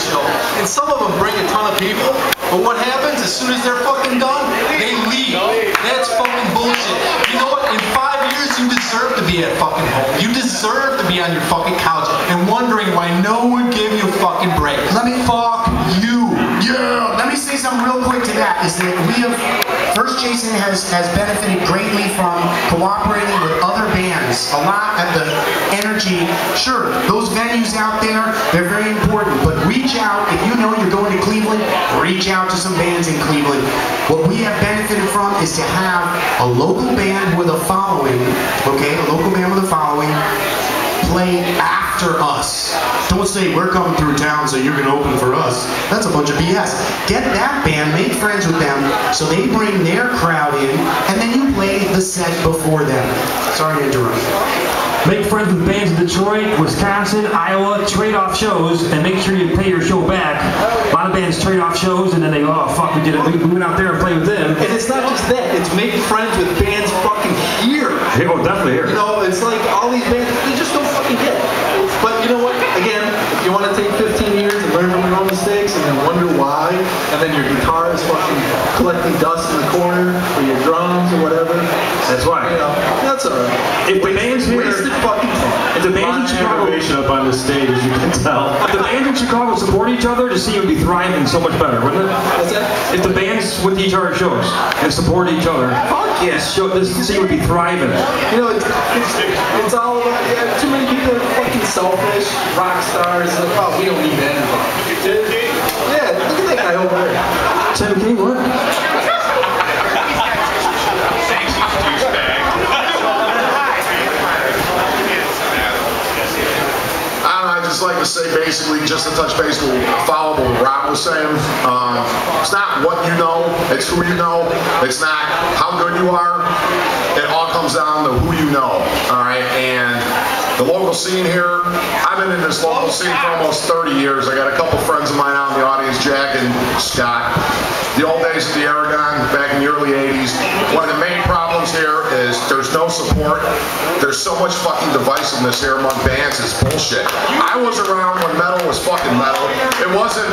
show. And some of them bring a ton of people, but what happens as soon as they're fucking done? They leave. That's fucking bullshit. You know what? In 5 years, you deserve to be at fucking home. You deserve to be on your fucking couch and wondering why no one gave you a fucking break. Fuck you. Yeah. Let me say something real quick to that, is that we have, First Jason has benefited greatly from cooperating with other bands. A lot of the energy, sure, those venues out there, they're very important, but reach out, if you know you're going to Cleveland, reach out to some bands in Cleveland. What we have benefited from is to have a local band with a following, okay, a local band with a following, play after us. Don't say we're coming through town so you're going to open for us. That's a bunch of BS. Get that band, make friends with them so they bring their crowd in, and then you play the set before them. Sorry to interrupt. Make friends with bands in Detroit, Wisconsin, Iowa, trade off shows, and make sure you pay your show back. A lot of bands trade off shows and then they go, oh fuck, we did it. We went out there and played with them. And it's not just that, it's making friends with bands fucking here. Oh, definitely here. You know, it's like all these bands, they just don't fucking get it. But you know what? Again, if you want to take 15 years and learn from your own mistakes and then wonder why, and then your guitar is fucking collecting dust in the corner, or your drums or whatever. That's why. You know, that's alright. If the bands here, wasted fucking fun. if the bands in Chicago up on this stage, as you can tell. If the bands in Chicago support each other, the scene would be thriving so much better, wouldn't it? What's that? If the bands with each other shows and support each other, yes, this scene would be thriving. You know, it's all about, yeah, too many people are fucking selfish, rock stars, like, oh, we don't need anybody. Yeah, look at that guy over there. Tim King, what? I'd just like to say basically, just to touch base with follow what Rob was saying, it's not what you know, it's who you know. It's not how good you are. It all comes down to who you know, all right? And the local scene here, I've been in this local scene for almost 30 years. I got a couple friends of mine out in the audience, Jack and Scott. The old days of the Aragon, back in the early 80s, one of the main problems here is there's no support. There's so much fucking divisiveness here among bands, it's bullshit. I was around when metal was fucking metal. It wasn't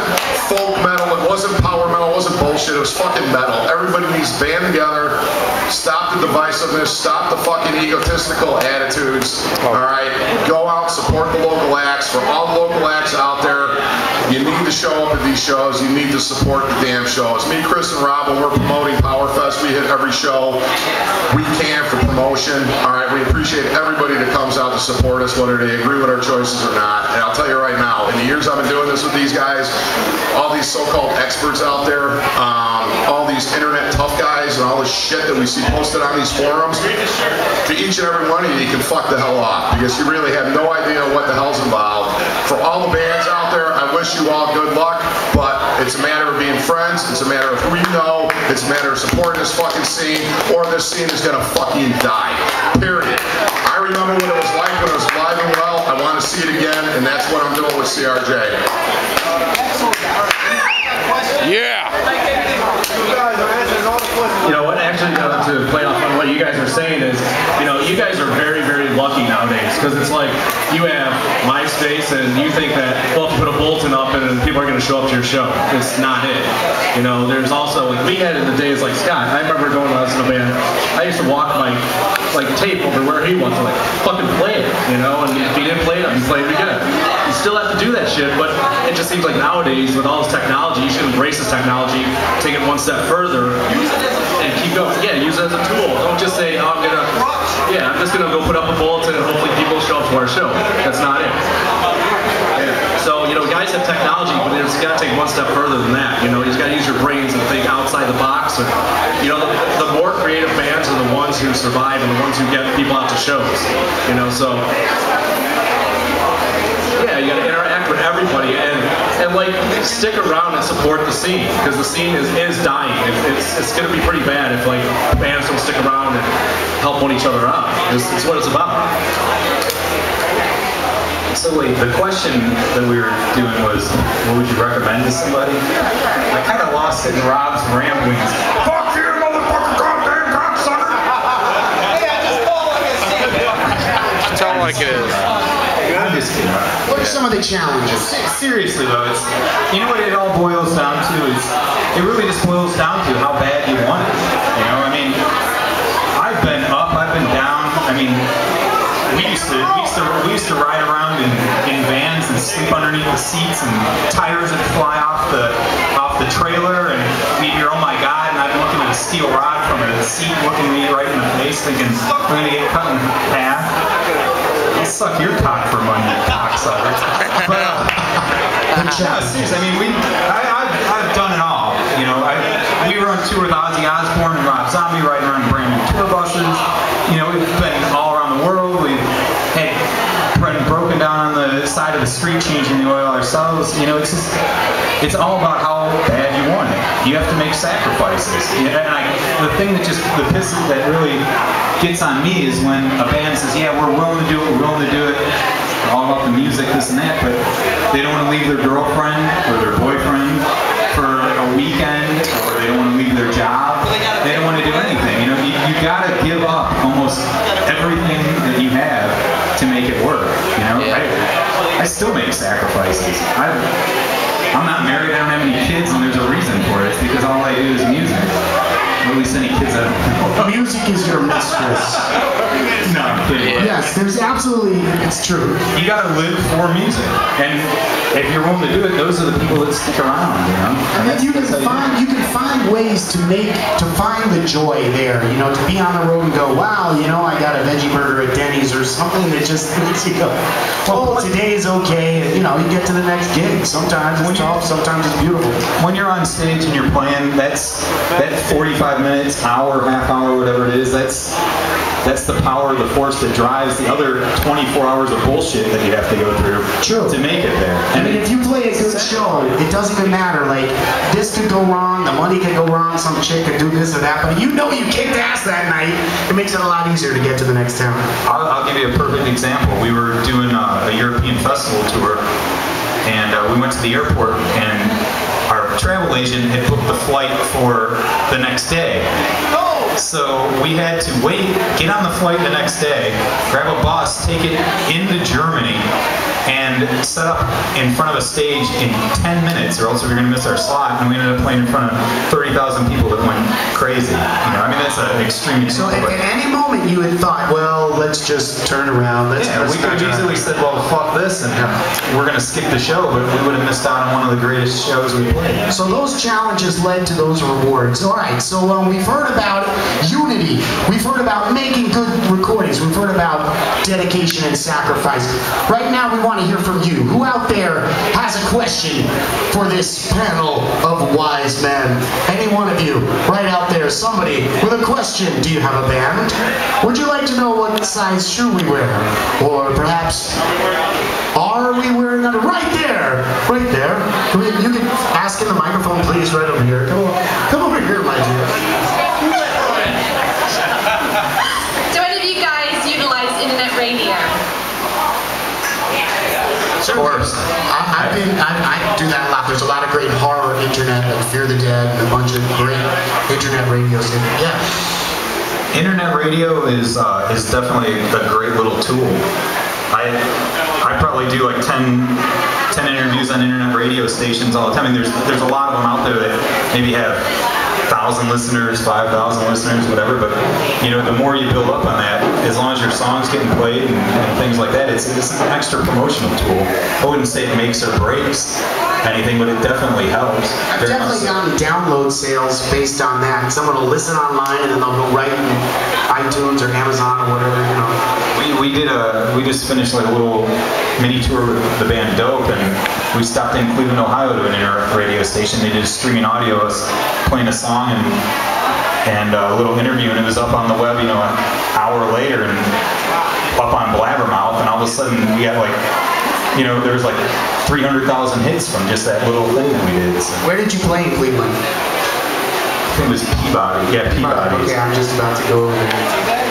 folk metal, it wasn't power metal, it wasn't bullshit, it was fucking metal. Everybody needs to band together, stop the divisiveness, stop the fucking egotistical attitudes, alright? Go out, support the local acts. For all the local acts out there, you need to show up at these shows, you need to support the damn shows. Me, Chris, and Rob, when we're promoting PowerFest, we hit every show we can for promotion. Alright, we appreciate everybody that comes out to support us, whether they agree with our choices or not. And I'll tell you right now, in the years I've been doing this with these guys, all these so-called experts out there, all these internet tough guys and all this shit that we see posted on these forums, to each and every one of you, you can fuck the hell off, because you really have no idea what the hell's involved. For all the bands out there, I wish you all good luck, but it's a matter of being friends, it's a matter of who you know, it's a matter of supporting this fucking scene, or this scene is gonna fucking die. Period. I remember what it was like when it was alive and well. I want to see it again, and that's what I'm doing with CRJ. Yeah. You know what, actually, to play off on what you guys are saying is, you know, you guys are very, very lucky nowadays, because it's like, you have MySpace, and you think that, well, if you put a bulletin up and people are going to show up to your show. It's not it. You know, there's also, like, we had in the days like Scott. I remember going to listen to a band. I used to walk my, like, tape over where he wants to, like, fucking play it, you know, and if he didn't play it, he'd play it again. You still have to do that shit, but it just seems like nowadays, with all this technology, you should embrace this technology, take it one step further, and keep going. Yeah, use it as a tool. Don't just say, oh, I'm just gonna go put up a bulletin and hopefully people show up to our show. That's not it. So, you know, guys have technology, but it's got to take one step further than that. You know, you just got to use your brains and think outside the box. And, you know, the more creative bands are the ones who survive and the ones who get people out to shows. You know, so yeah, you got to interact with everybody and like stick around and support the scene, because the scene is dying. It's going to be pretty bad if like bands don't stick around and help one each other out. It's what it's about. So wait, the question that we were doing was, what would you recommend to somebody? I kind of lost it in Rob's ramblings. Fuck you, motherfucker, goddamn cocksucker! Tell them like it is. I'm just kidding. What are some of the challenges? Seriously though, it's, you know what it all boils down to is, it really just boils down to how bad you want it. You know, I mean, I've been up, I've been down. I mean, we used to ride around in vans and sleep underneath the seats, and tires would fly off the trailer, and we'd hear, oh my God, and I'd be looking at a steel rod from a seat looking me right in the face thinking, I'm going to get cut in half. I'll suck your cock for money, you cocksucker. But, no, seriously, I mean, I've done it all. You know, we were on tour with Ozzy Osbourne and Rob Zombie, riding around brand new tour buses. You know, we've been all around the world. We've had broken down on the side of the street changing the oil ourselves. You know, it's just, it's all about how bad you want it. You have to make sacrifices. And the thing that that really gets on me is when a band says, yeah, we're willing to do it, we're willing to do it, all about the music, this and that, but they don't want to leave their girlfriend or their boyfriend for a weekend, or they don't want to leave their job. They don't want to do anything. You know, you got to give up almost everything that you have to make it work. You know, I still make sacrifices. I'm not married, I don't have any kids, and there's a reason for it. It's because all I do is music. Or at least any kids I don't know. Music is your mistress. No, I'm kidding. Yes, there's absolutely, it's true. You gotta live for music. And if you're willing to do it, those are the people that stick around, you know? And then you can find ways to find the joy there, you know, to be on the road and go, wow, you know, I got a veggie burger at Denny's or something that just makes you go, well, today is okay, and, you know, you get to the next gig. Sometimes it's tough, sometimes it's beautiful. When you're on stage and you're playing, that 45 minutes, hour, half hour, whatever it is, that's the power, the force that drives the other 24 hours of bullshit that you have to go through to make it there. I mean, if you play a good show, it doesn't even matter. Like, this could go wrong, the money could go wrong, some chick could do this or that, but you know you kicked ass that night, it makes it a lot easier to get to the next town. I'll give you a perfect example. We were doing a European festival tour, and we went to the airport, and our travel agent had booked the flight for the next day. So we had to wait, get on the flight the next day, grab a bus, take it into Germany, and set up in front of a stage in 10 minutes, or else we were going to miss our slot. And we ended up playing in front of 30,000 people that went crazy. You know, I mean, that's an extreme example. So at any moment you had thought, well, let's just turn around. We could have easily said, well, fuck this, and we're going to skip the show, but we would have missed out on one of the greatest shows we played. So those challenges led to those rewards. All right, so we've heard about unity. We've heard about making good recordings. We've heard about dedication and sacrifice. Right now we want to hear from you. Who out there has a question for this panel of wise men? Any one of you, right out there, somebody with a question. Do you have a band? Would you like to know what size shoe we wear? Or perhaps, are we wearing that? Right there! Right there. You can ask in the microphone, please, right over here. Come over here, my dear. Do any of you guys utilize internet radio? Of course. I do that a lot. There's a lot of great horror internet, like Fear the Dead, and a bunch of great internet radios. Yeah. Internet radio is definitely a great little tool. I probably do like 10 interviews on internet radio stations all the time. I mean, there's a lot of them out there that maybe have 1,000 listeners, 5,000 listeners, whatever, but you know, the more you build up on that, as long as your song's getting played and things like that, it's an extra promotional tool. I wouldn't say it makes or breaks anything, but it definitely helps. I've definitely gotten download sales based on that. Someone will listen online and then they'll go right in iTunes or Amazon or whatever, you know. We just finished like a little mini tour with the band Dope, and we stopped in Cleveland, Ohio to an internet radio station. They did streaming audio, us playing a song and a little interview, and it was up on the web, you know, an hour later, and up on Blabbermouth, and all of a sudden we got like, you know, there was like 300,000 hits from just that little thing that we did. So. Where did you play in Cleveland? I think it was Peabody. Yeah, Peabody. Okay, I'm just about to go over there.